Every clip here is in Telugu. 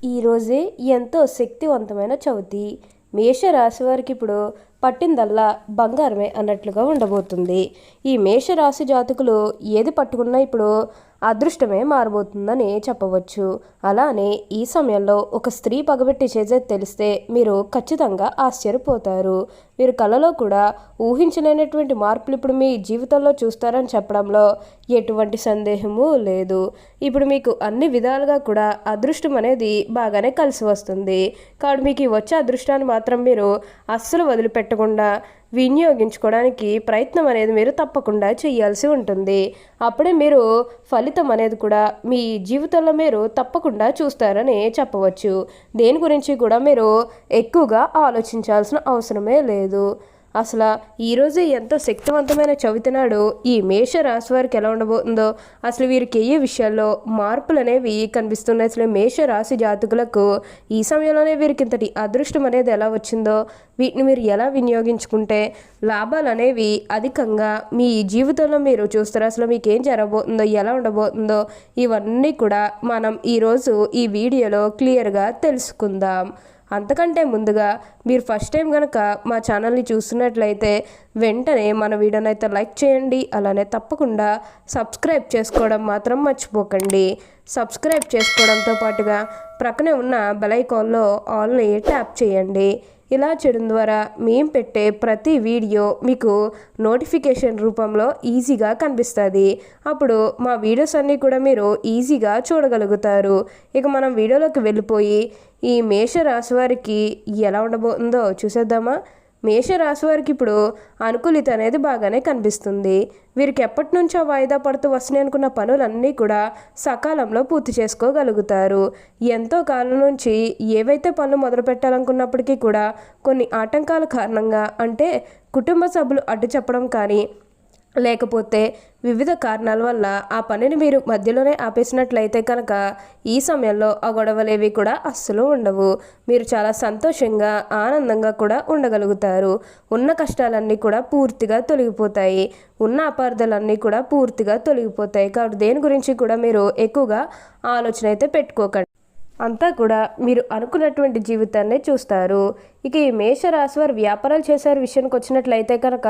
ఈరోజే ఎంతో శక్తివంతమైన చవితి. మేషరాశి వారికి ఇప్పుడు పట్టిందల్లా బంగారమే అన్నట్లుగా ఉండబోతుంది. ఈ మేషరాశి జాతకులు ఏది పట్టుకున్నా ఇప్పుడు అదృష్టమే మారబోతుందని చెప్పవచ్చు. అలానే ఈ సమయంలో ఒక స్త్రీ పగబెట్టి చేసేది తెలిస్తే మీరు ఖచ్చితంగా ఆశ్చర్యపోతారు. మీరు కలలో కూడా ఊహించలేనటువంటి మార్పులు ఇప్పుడు మీ జీవితంలో చూస్తారని చెప్పడంలో ఎటువంటి సందేహము లేదు. ఇప్పుడు మీకు అన్ని విధాలుగా కూడా అదృష్టం అనేది బాగానే కలిసి వస్తుంది. కాబట్టి మీకు వచ్చే అదృష్టాన్ని మాత్రం మీరు అస్సలు వదిలిపెట్టకుండా వినియోగించుకోవడానికి ప్రయత్నం అనేది మీరు తప్పకుండా చేయాల్సి ఉంటుంది. అప్పుడే మీరు ఫలితం అనేది కూడా మీ జీవితంలో మీరు తప్పకుండా చూస్తారని చెప్పవచ్చు. దేని గురించి కూడా మీరు ఎక్కువగా ఆలోచించాల్సిన అవసరమే లేదు. అసలు ఈరోజు ఎంతో శక్తివంతమైన చవితి నాడు ఈ మేషరాశి వారికి ఎలా ఉండబోతుందో, అసలు వీరికి ఏ విషయాల్లో మార్పులు అనేవి కనిపిస్తున్నాయి, అసలు మేషరాశి జాతకులకు ఈ సమయంలోనే వీరికి ఇంతటి అదృష్టం అనేది ఎలా వచ్చిందో, వీటిని మీరు ఎలా వినియోగించుకుంటే లాభాలు అనేవి అధికంగా మీ జీవితంలో మీరు చూస్తారు, అసలు మీకు ఏం జరగబోతుందో, ఎలా ఉండబోతుందో, ఇవన్నీ కూడా మనం ఈరోజు ఈ వీడియోలో క్లియర్గా తెలుసుకుందాం. అంతకంటే ముందుగా మీరు ఫస్ట్ టైం కనుక మా ఛానల్ని చూస్తున్నట్లయితే వెంటనే మన వీడియోని అయితే లైక్ చేయండి. అలానే తప్పకుండా సబ్స్క్రైబ్ చేసుకోవడం మాత్రం మర్చిపోకండి. సబ్స్క్రైబ్ చేసుకోవడంతో పాటుగా ప్రక్కనే ఉన్న బెల్ ఐకాన్లో ఆల్ని ట్యాప్ చేయండి. ఇలా చేయడం ద్వారా మేము పెట్టే ప్రతి వీడియో మీకు నోటిఫికేషన్ రూపంలో ఈజీగా కనిపిస్తుంది. అప్పుడు మా వీడియోస్ అన్నీ కూడా మీరు ఈజీగా చూడగలుగుతారు. ఇక మనం వీడియోలోకి వెళ్ళిపోయి ఈ మేషరాశి వారికి ఎలా ఉండబోతుందో చూసేద్దామా. మేషరాశి వారికి ఇప్పుడు అనుకూలిత అనేది బాగానే కనిపిస్తుంది. వీరికి ఎప్పటి నుంచో వాయిదా పడుతూ వస్తున్నాయి అనుకున్న పనులన్నీ కూడా సకాలంలో పూర్తి చేసుకోగలుగుతారు. ఎంతో కాలం నుంచి ఏవైతే పనులు మొదలు పెట్టాలనుకున్నప్పటికీ కూడా కొన్ని ఆటంకాల కారణంగా, అంటే కుటుంబ సభ్యులు అడ్డు చెప్పడం కానీ, లేకపోతే వివిధ కారణాల వల్ల ఆ పనిని మీరు మధ్యలోనే ఆపేసినట్లయితే కనుక ఈ సమయంలో ఆ గొడవలేవి కూడా అస్సలు ఉండవు. మీరు చాలా సంతోషంగా ఆనందంగా కూడా ఉండగలుగుతారు. ఉన్న కష్టాలన్నీ కూడా పూర్తిగా తొలగిపోతాయి. ఉన్న అపార్థాలన్నీ కూడా పూర్తిగా తొలగిపోతాయి. కాబట్టి దేని గురించి కూడా మీరు ఎక్కువగా ఆలోచన అయితే పెట్టుకోకండి. అంతా కూడా మీరు అనుకున్నటువంటి జీవితాన్ని చూస్తారు. ఇక ఈ మేషరాశి వారు వ్యాపారాలు చేసే విషయానికి వచ్చినట్లయితే కనుక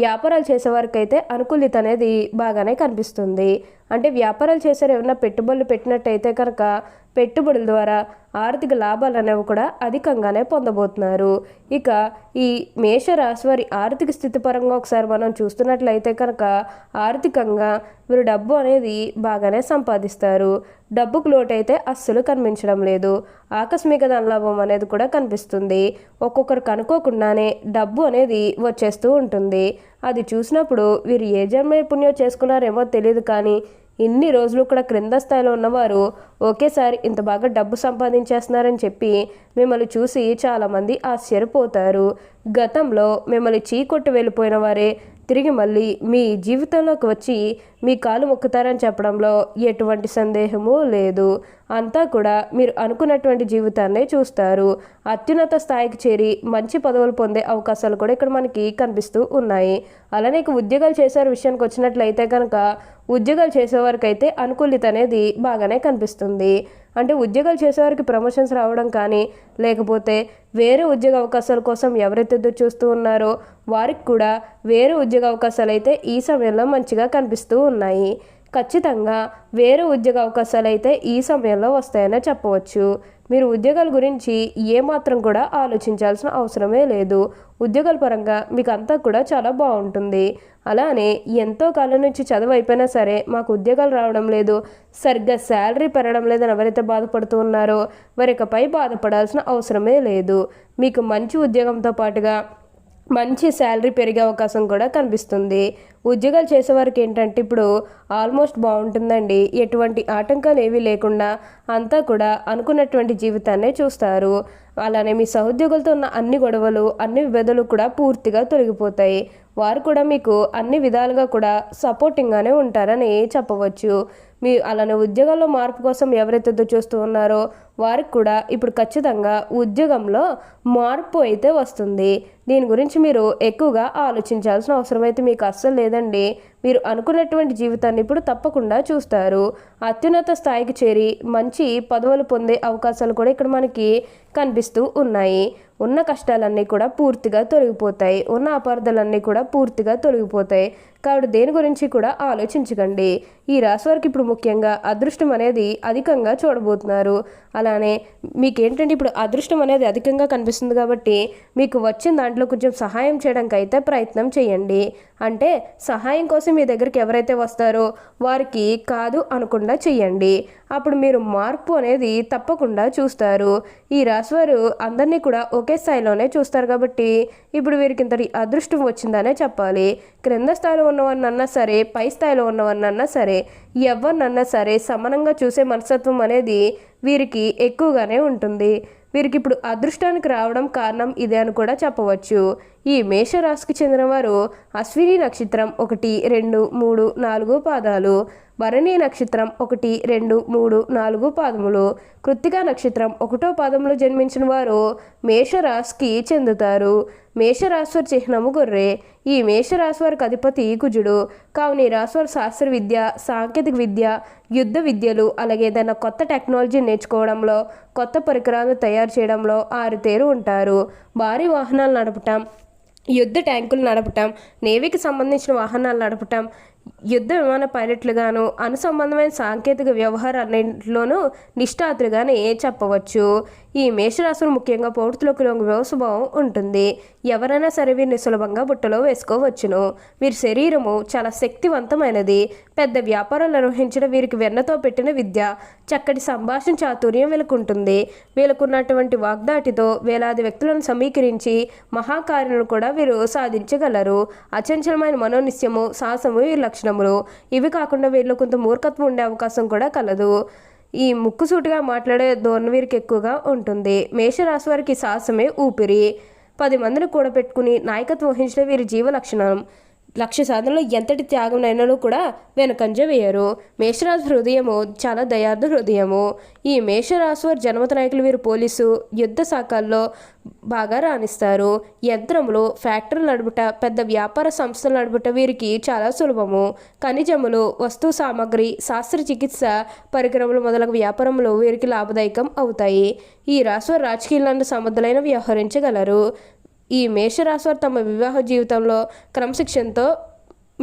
వ్యాపారాలు చేసేవారికి అయితే అనుకూలిత అనేది బాగానే కనిపిస్తుంది. అంటే వ్యాపారాలు చేసేవారు ఏమైనా పెట్టుబడులు పెట్టినట్టయితే కనుక పెట్టుబడుల ద్వారా ఆర్థిక లాభాలు అనేవి కూడా అధికంగానే పొందబోతున్నారు. ఇక ఈ మేషరాశి వారి ఆర్థిక స్థితి పరంగా ఒకసారి మనం చూస్తున్నట్లయితే కనుక ఆర్థికంగా వీరు డబ్బు అనేది బాగానే సంపాదిస్తారు. డబ్బుకు లోటు అయితే అస్సలు కనిపించడం లేదు. ఆకస్మిక ధనలాభం అనేది కూడా కనిపిస్తుంది. ఒక్కొక్కరికి అనుకోకుండానే డబ్బు అనేది వచ్చేస్తూ ఉంటుంది. అది చూసినప్పుడు వీరు ఏ జన్మ పుణ్యం చేసుకున్నారేమో తెలియదు, కానీ ఇన్ని రోజులు కూడా క్రింద స్థాయిలో ఉన్నవారు ఒకేసారి ఇంత బాగా డబ్బు సంపాదించేస్తున్నారని చెప్పి మిమ్మల్ని చూసి చాలామంది ఆశ్చర్యపోతారు. గతంలో మిమ్మల్ని చీకొట్టి వెళ్ళిపోయిన వారే తిరిగి మళ్ళీ మీ జీవితంలోకి వచ్చి మీ కాలు మొక్కుతారని చెప్పడంలో ఎటువంటి సందేహము లేదు. అంతా కూడా మీరు అనుకున్నటువంటి జీవితాన్నే చూస్తారు. అత్యున్నత స్థాయికి చేరి మంచి పదవులు పొందే అవకాశాలు కూడా ఇక్కడ మనకి కనిపిస్తూ ఉన్నాయి. అలానే ఉద్యోగాలు చేసే విషయానికి వచ్చినట్లయితే కనుక ఉద్యోగాలు చేసేవారికి అయితే అనుకూలిత అనేది బాగానే కనిపిస్తుంది. అంటే ఉద్యోగాలు చేసేవారికి ప్రమోషన్స్ రావడం కానీ, లేకపోతే వేరే ఉద్యోగ అవకాశాల కోసం ఎవరైతే ఎదురు చూస్తూ ఉన్నారో వారికి కూడా వేరే ఉద్యోగ అవకాశాలు అయితే ఈ సమయంలో మంచిగా కనిపిస్తూ ఉన్నాయి. ఖచ్చితంగా వేరే ఉద్యోగ అవకాశాలు అయితే ఈ సమయంలో వస్తాయనే చెప్పవచ్చు. మీరు ఉద్యోగాల గురించి ఏమాత్రం కూడా ఆలోచించాల్సిన అవసరమే లేదు. ఉద్యోగాల పరంగా మీకు అంతా కూడా చాలా బాగుంటుంది. అలానే ఎంతో కాలం నుంచి చదువు అయిపోయినా సరే మాకు ఉద్యోగాలు రావడం లేదు, సరిగ్గా శాలరీ పెరగడం లేదని ఎవరైతే బాధపడుతూ ఉన్నారో వారికపై బాధపడాల్సిన అవసరమే లేదు. మీకు మంచి ఉద్యోగంతో పాటుగా మంచి శాలరీ పెరిగే అవకాశం కూడా కనిపిస్తుంది. ఉద్యోగాలు చేసేవారికి ఏంటంటే ఇప్పుడు ఆల్మోస్ట్ బాగుంటుందండి. ఎటువంటి ఆటంకాలు ఏవీ లేకుండా అంతా కూడా అనుకున్నటువంటి జీవితాన్నే చూస్తారు. అలానే మీ సహోద్యోగులతో ఉన్న అన్ని గొడవలు, అన్ని విభేదాలు కూడా పూర్తిగా తొలగిపోతాయి. వారు కూడా మీకు అన్ని విధాలుగా కూడా సపోర్టింగ్గానే ఉంటారని చెప్పవచ్చు. మీ అలానే ఉద్యోగాల్లో మార్పు కోసం ఎవరైతే చూస్తూ ఉన్నారో వారికి కూడా ఇప్పుడు ఖచ్చితంగా ఉద్యోగంలో మార్పు అయితే వస్తుంది. దీని గురించి మీరు ఎక్కువగా ఆలోచించాల్సిన అవసరం అయితే మీకు అస్సలు లేదండి. మీరు అనుకున్నటువంటి జీవితాన్ని ఇప్పుడు తప్పకుండా చూస్తారు. అత్యున్నత స్థాయికి చేరి మంచి పదవులు పొందే అవకాశాలు కూడా ఇక్కడ మనకి కనిపిస్తూ ఉన్నాయి. ఉన్న కష్టాలన్నీ కూడా పూర్తిగా తొలగిపోతాయి. ఉన్న అపార్థాలన్నీ కూడా పూర్తిగా తొలగిపోతాయి. కాబట్టి దేని గురించి కూడా ఆలోచించకండి. ఈ రాశి వారికి ఇప్పుడు ముఖ్యంగా అదృష్టం అనేది అధికంగా చూడబోతున్నారు. అలానే మీకేంటంటే ఇప్పుడు అదృష్టం అనేది అధికంగా కనిపిస్తుంది కాబట్టి మీకు వచ్చిన దాంట్లో కొంచెం సహాయం చేయడానికి అయితే ప్రయత్నం చేయండి. అంటే సహాయం కోసం మీ దగ్గరికి ఎవరైతే వస్తారో వారికి కాదు అనకుండా చెయ్యండి. అప్పుడు మీరు మార్పు అనేది తప్పకుండా చూస్తారు. ఈ రాశివారు అందరినీ కూడా ఒకే స్థాయిలోనే చూస్తారు కాబట్టి ఇప్పుడు వీరికి ఇంతటి అదృష్టం వచ్చిందనే చెప్పాలి. క్రింద స్థాయిలో ఉన్నవారినన్నా సరే, పై స్థాయిలో ఉన్నవారినన్నా సరే, ఎవరినన్నా సరే సమానంగా చూసే మనస్తత్వం అనేది వీరికి ఎక్కువగానే ఉంటుంది. వీరికి ఇప్పుడు అదృష్టానికి రావడం కారణం ఇదే అని కూడా చెప్పవచ్చు. ఈ మేషరాశికి చెందినవారు అశ్విని నక్షత్రం 1, 2, 3, 4 పాదాలు, భరణి నక్షత్రం 1, 2, 3, 4 పాదములు, కృత్తికా నక్షత్రం 1వ పాదంలో జన్మించిన వారు మేషరాశికి చెందుతారు. మేషరాశి వారి చిహ్నము గొర్రె. ఈ మేషరాశి వారికి అధిపతి కుజుడు. కావున ఈ రాశి వారు శాస్త్ర విద్య, సాంకేతిక విద్య, యుద్ధ విద్యలు, అలాగే ఏదైనా కొత్త టెక్నాలజీ నేర్చుకోవడంలో, కొత్త పరికరాలు తయారు చేయడంలో ఆరుతేరు ఉంటారు. భారీ వాహనాలు నడపటం, యుద్ధ ట్యాంకులు నడపటం, నేవీకి సంబంధించిన వాహనాలు నడపటం, యుద్ధ విమాన పైలట్లుగాను, అనుసంబంధమైన సాంకేతిక వ్యవహారాలన్నింటిలోనూ నిష్ఠాతులుగానే చెప్పవచ్చు. ఈ మేషరాశులు ముఖ్యంగా పౌరుతులకు వ్యవస్వభావం ఉంటుంది. ఎవరైనా సరే వీరిని సులభంగా బుట్టలో వేసుకోవచ్చును. వీరి శరీరము చాలా శక్తివంతమైనది. పెద్ద వ్యాపారాలు నిర్వహించడం వీరికి వెన్నతో పెట్టిన విద్య. చక్కటి సంభాషణ చాతుర్యం వీళ్ళకుంటుంది. వీళ్ళకున్నటువంటి వాగ్దాటితో వేలాది వ్యక్తులను సమీకరించి మహాకార్యాలను కూడా వీరు సాధించగలరు. అచంచలమైన మనోనిశ్చయము, సాహసము వీరి లక్షణములు. ఇవి కాకుండా వీరిలో కొంత మూర్ఖత్వం ఉండే అవకాశం కూడా కలదు. ఈ ముక్కుసూటిగా మాట్లాడే ధోరణి వీరికి ఎక్కువగా ఉంటుంది. మేషరాశి వారికి సాహసమే ఊపిరి. 10 మందిని కూడబెట్టుకుని నాయకత్వం వహించడం వీరి జీవ లక్షణం. లక్ష్య సాధనలో ఎంతటి త్యాగమైనను కూడా వెనకంజ వేయరు. మేషరాశి హృదయము చాలా దయార్థ హృదయము. ఈ మేషరాశి వారి జన్మత నాయకులు వీరు పోలీసు, యుద్ధ శాఖల్లో బాగా రాణిస్తారు. యంత్రములు, ఫ్యాక్టరీలు నడుపుట, పెద్ద వ్యాపార సంస్థలు నడుపుట వీరికి చాలా సులభము. ఖనిజములు, వస్తు సామాగ్రి, శాస్త్రచికిత్స పరికరములు మొదలగు వ్యాపారములు వీరికి లాభదాయకం అవుతాయి. ఈ రాశి వారు రాజకీయాలను సమర్థులైన వ్యవహరించగలరు. ఈ మేషరాశివారు తమ వివాహ జీవితంలో క్రమశిక్షణతో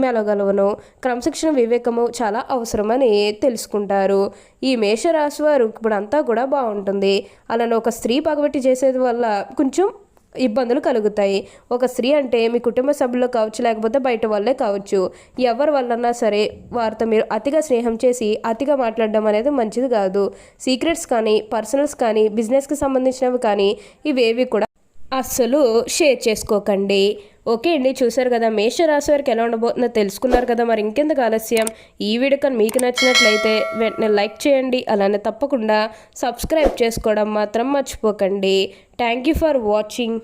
మెలగలవను. క్రమశిక్షణ, వివేకము చాలా అవసరమని తెలుసుకుంటారు. ఈ మేషరాశి వారు ఇప్పుడంతా కూడా బాగుంటుంది. అలానే ఒక స్త్రీ పగబట్టి చేసేది వల్ల కొంచెం ఇబ్బందులు కలుగుతాయి. ఒక స్త్రీ అంటే మీ కుటుంబ సభ్యులు కావచ్చు, లేకపోతే బయట వాళ్ళే కావచ్చు. ఎవరి వల్లన్నా సరే వారితో మీరు అతిగా స్నేహం చేసి అతిగా మాట్లాడడం అనేది మంచిది కాదు. సీక్రెట్స్ కానీ, పర్సనల్స్ కానీ, బిజినెస్కి సంబంధించినవి కానీ ఇవేవి కూడా అస్సలు షేర్ చేసుకోకండి. ఓకే అండి, చూసారు కదా మేషరాశి వారికి ఎలా ఉండబోతుందో తెలుసుకున్నారు కదా. మరి ఇంకెందుకు ఆలస్యం, ఈ వీడియో కానీ మీకు నచ్చినట్లయితే వెంటనే లైక్ చేయండి. అలానే తప్పకుండా సబ్స్క్రైబ్ చేసుకోవడం మాత్రం మర్చిపోకండి. Thank you for watching.